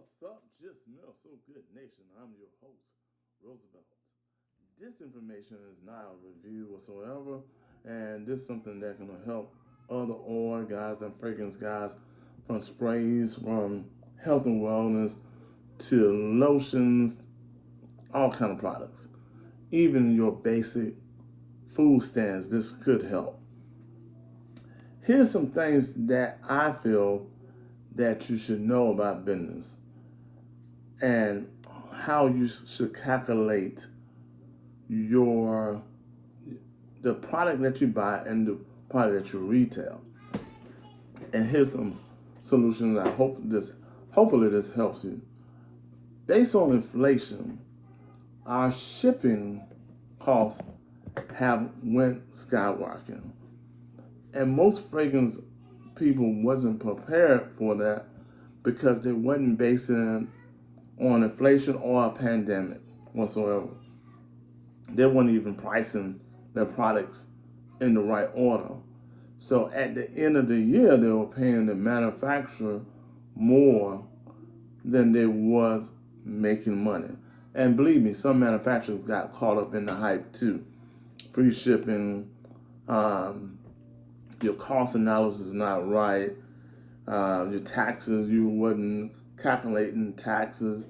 What's up? Just Smell So Good Nation. I'm your host, Roosevelt. This information is not a review whatsoever, and this is something that can help other oil guys and fragrance guys, from sprays, from health and wellness to lotions, all kind of products. Even your basic food stands, this could help. Here's some things that I feel that you should know about business and how you should calculate your the product that you buy and the product that you retail. And here's some solutions. Hopefully this helps you. Based on inflation, our shipping costs have went skyrocketing. And most fragrance people wasn't prepared for that because they wasn't basing it on inflation or a pandemic whatsoever. They weren't even pricing their products in the right order. So at the end of the year, they were paying the manufacturer more than they was making money. And believe me, some manufacturers got caught up in the hype too. Free shipping, your cost analysis is not right, your taxes, you wasn't calculating taxes,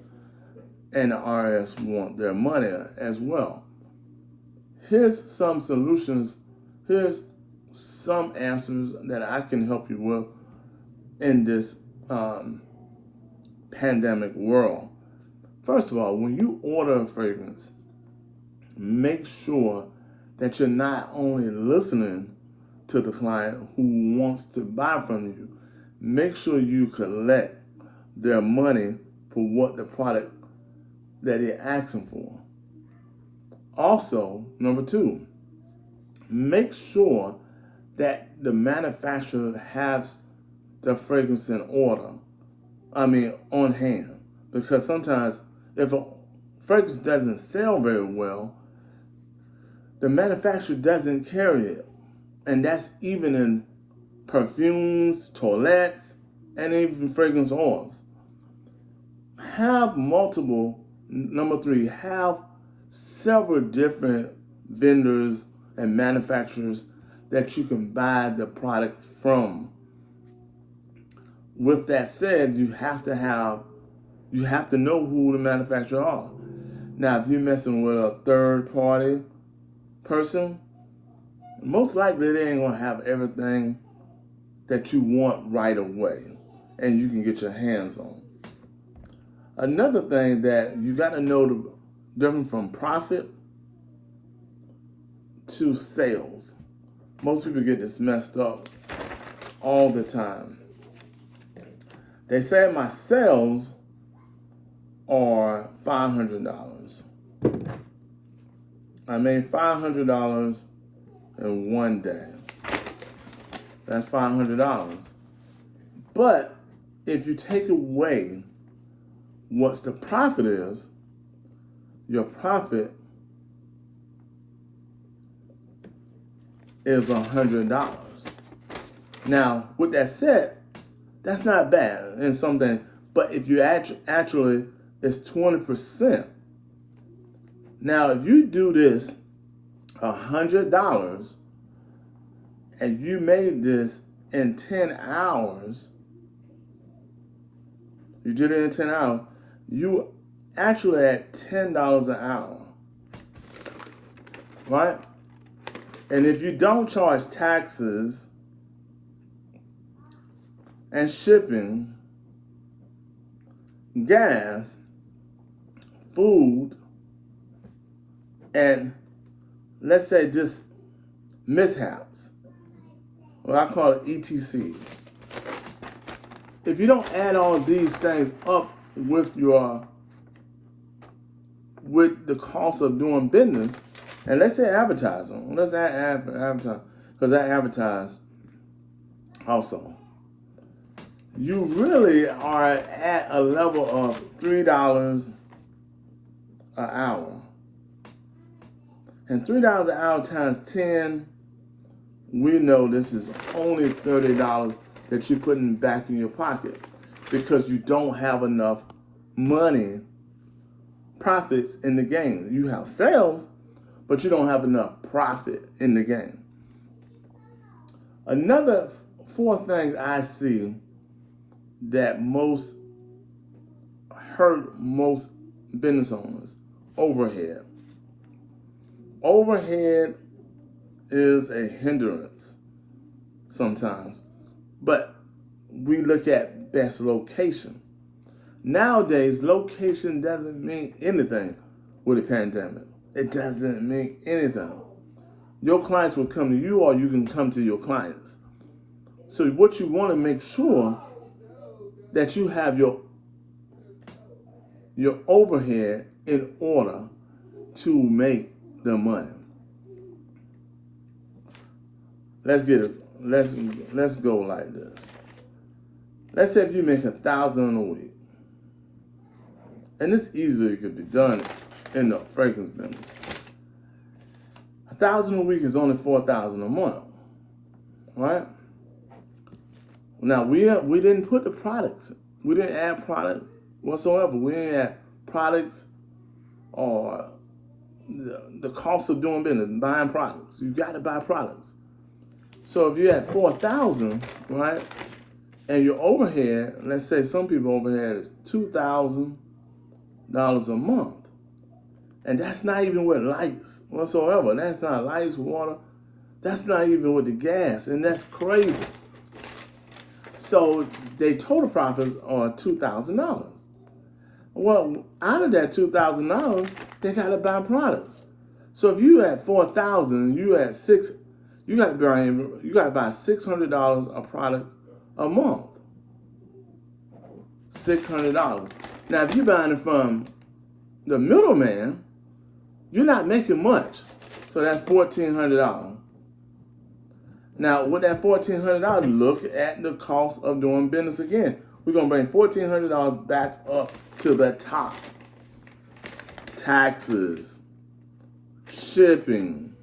and the IRS want their money as well. Here's some solutions, here's some answers that I can help you with in this pandemic world. First of all, when you order a fragrance, make sure that you're not only listening to the client who wants to buy from you, make sure you collect their money for what the product that they're asking for. Also, number two, make sure that the manufacturer has the fragrance in order. On hand. Because sometimes if a fragrance doesn't sell very well, the manufacturer doesn't carry it. And that's even in perfumes, toilettes, and even fragrance oils. Number three, have several different vendors and manufacturers that you can buy the product from. With that said, you have to know who the manufacturer are. Now, if you're messing with a third party person, most likely they ain't gonna have everything that you want right away and you can get your hands on. Another thing that you got to know the difference from profit to sales. Most people get this messed up all the time. They say my sales are $500. I made $500 in one day. That's $500. But if you take away what the profit is, your profit is $100. Now, with that said, that's not bad in something, but if you actually, it's 20%. Now, if you do this $100 and you made this in 10 hours, you did it in 10 hours, you actually at $10 an hour, right? And if you don't charge taxes and shipping, gas, food, and let's say just mishaps, what I call it ETC. If you don't add all these things up with the cost of doing business, and let's say advertising, let's add advertising, because I advertise also. You really are at a level of $3 an hour. And $3 an hour times 10, we know this is only $30 that you're putting back in your pocket because you don't have enough money, profits in the game. You have sales, but you don't have enough profit in the game. Another four things I see that hurt most business owners: overhead. Overhead is a hindrance sometimes, but we look at best location. Nowadays, location doesn't mean anything with a pandemic. It doesn't mean anything. Your clients will come to you, or you can come to your clients. So what you want to make sure that you have your overhead in order to make the money. Let's get it. Let's go like this. Let's say if you make $1,000 a week, and this easily could be done in the fragrance business. $1,000 a week is only $4,000 a month, right? Now we didn't put the products. We didn't add product whatsoever. We didn't add products or the cost of doing business, buying products. You got to buy products. So if you had $4,000, right, and your overhead, let's say some people overhead is $2,000 a month, and that's not even with lights whatsoever. That's not lights, water. That's not even with the gas, and that's crazy. So their total profits are $2,000. Well, out of that $2,000, they got to buy products. So if you had $4,000, you had you got to buy $600 a product a month. $600. Now, if you're buying it from the middleman, you're not making much. So that's $1,400. Now, with that $1,400, look at the cost of doing business again. We're going to bring $1,400 back up to the top. Taxes, shipping,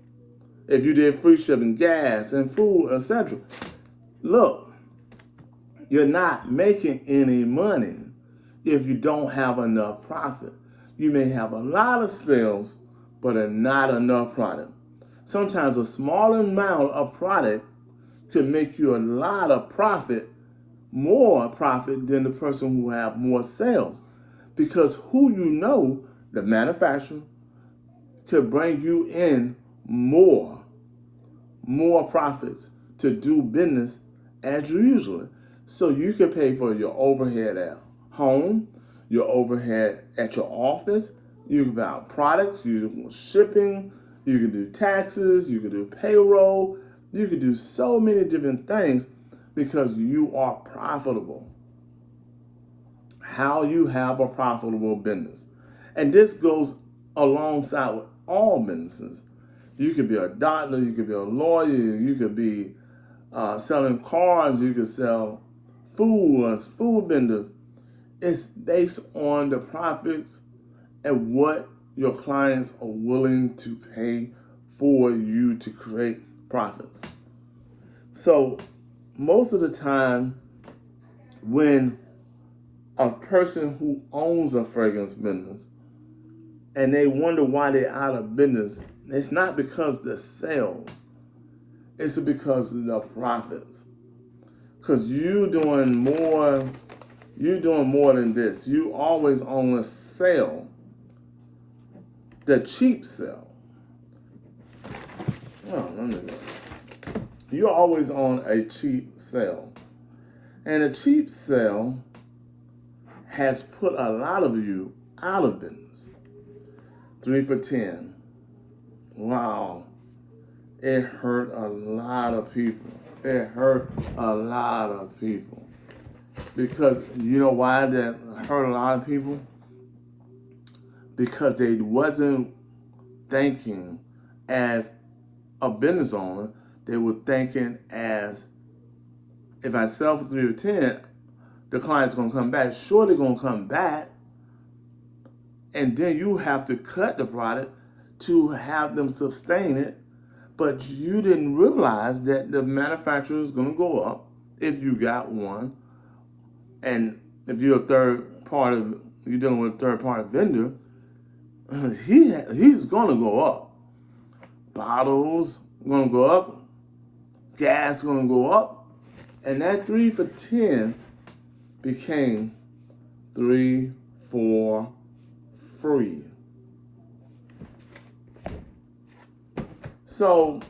if you did free shipping, gas and food, etc. Look, you're not making any money if you don't have enough profit. You may have a lot of sales, but not enough product. Sometimes a small amount of product could make you a lot of profit, more profit than the person who have more sales. Because who you know, the manufacturer, could bring you in more profits to do business as usual. So you can pay for your overhead at home, your overhead at your office. You can buy products, you can do shipping, you can do taxes, you can do payroll, you can do so many different things because you are profitable. How you have a profitable business. And this goes alongside with all businesses. You could be a doctor, you could be a lawyer, you could be selling cars, you could sell food vendors. It's based on the profits and what your clients are willing to pay for you to create profits. So most of the time when a person who owns a fragrance business and they wonder why they're out of business, it's not because of the sales, it's because of the profits. Because you're doing more than this. You always own a sale, the cheap sale. Oh, let me go. You always own a cheap sale. And a cheap sale has put a lot of you out of business. 3 for 10. Wow. It hurt a lot of people. It hurt a lot of people. Because you know why that hurt a lot of people? Because they wasn't thinking as a business owner. They were thinking as, if I sell for 3 or 10, the client's going to come back. Sure, they're going to come back. And then you have to cut the product to have them sustain it. But you didn't realize that the manufacturer is going to go up if you got one. And if you're a third party, you're dealing with a third-party vendor, he's going to go up. Bottles going to go up. Gas going to go up. And that 3 for $10 became 3 for free. So,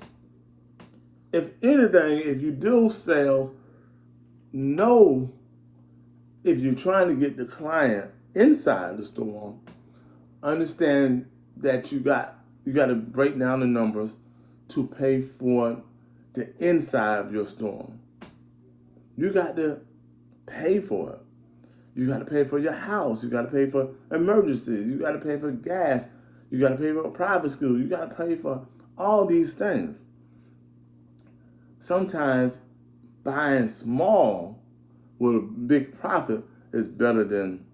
if anything, if you do sales, know if you're trying to get the client inside the store, understand that you got to break down the numbers to pay for the inside of your store. You got to pay for it. You got to pay for your house. You got to pay for emergencies. You got to pay for gas. You got to pay for a private school. You got to pay for all these things. Sometimes buying small with a big profit is better than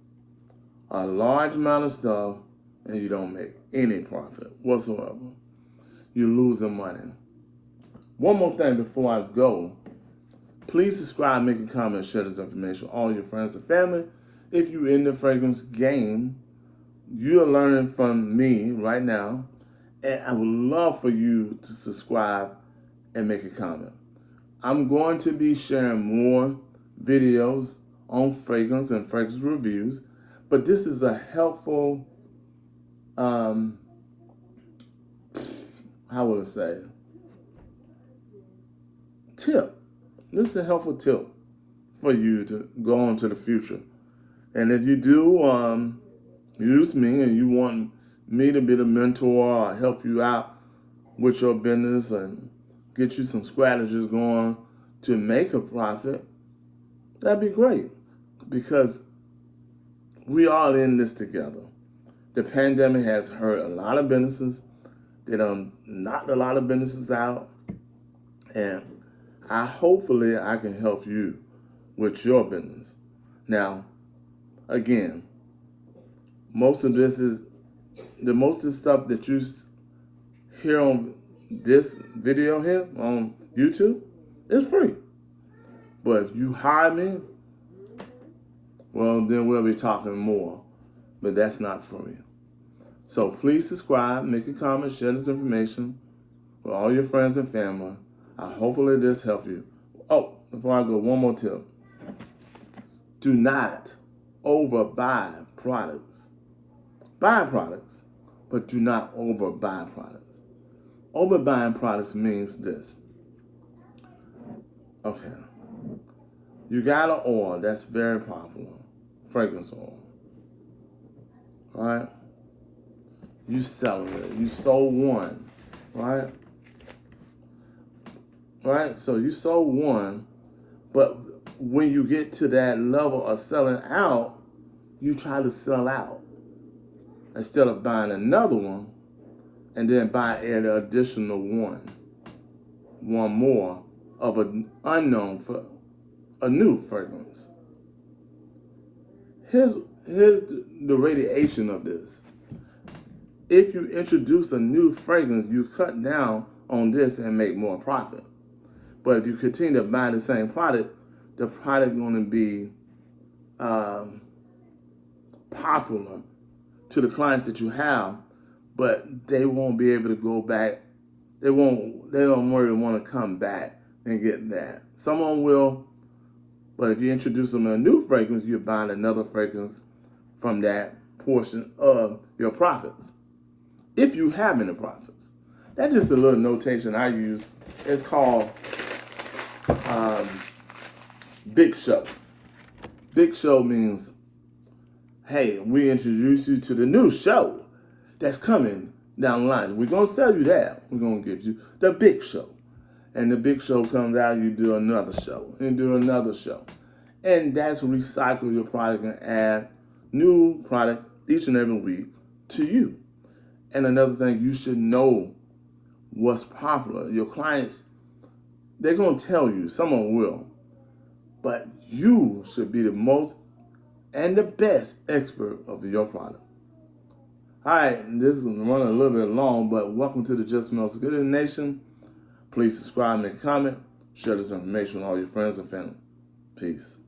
a large amount of stuff and you don't make any profit whatsoever. You're losing money. One more thing before I go. Please subscribe, make a comment, share this information with all your friends and family. If you're in the fragrance game, you're learning from me right now. And I would love for you to subscribe and make a comment. I'm going to be sharing more videos on fragrance and fragrance reviews, but this is a helpful, how would I say, tip. This is a helpful tip for you to go into the future. And if you do use me and you want me to be the mentor or help you out with your business and get you some strategies going to make a profit, that'd be great, because we all in this together. The pandemic has hurt a lot of businesses. They done knocked a lot of businesses out, and hopefully I can help you with your business. Now, again, most of the stuff that you hear on this video here on YouTube is free. But if you hire me, well, then we'll be talking more. But that's not free. So please subscribe, make a comment, share this information with all your friends and family. Hopefully this helps you. Oh, before I go, one more tip. Do not overbuy products. Buy products, but do not overbuy products. Overbuying products means this. Okay. You got an oil that's very popular, fragrance oil. Right? You selling it. You sold one. Right? Right? So you sold one, but when you get to that level of selling out, you try to sell out instead of buying another one and then buy an additional one more of an unknown for a new fragrance. Here's the radiation of this. If you introduce a new fragrance, you cut down on this and make more profit. But if you continue to buy the same product, the product is going to be popular to the clients that you have, but they won't be able to go back. They don't really want to come back and get that. Someone will, but if you introduce them to a new fragrance, you're buying another fragrance from that portion of your profits. If you have any profits. That's just a little notation I use. It's called Big Show. Big Show means, hey, we introduce you to the new show that's coming down the line. We're going to sell you that. We're going to give you the big show. And the big show comes out, you do another show, and do another show. And that's recycle your product and add new product each and every week to you. And another thing, you should know what's popular. Your clients, they're going to tell you, someone will, but you should be the most and the best expert of your product. All right, this is running a little bit long, but welcome to the Just Smells Good Nation. Please subscribe, make a comment, share this information with all your friends and family. Peace.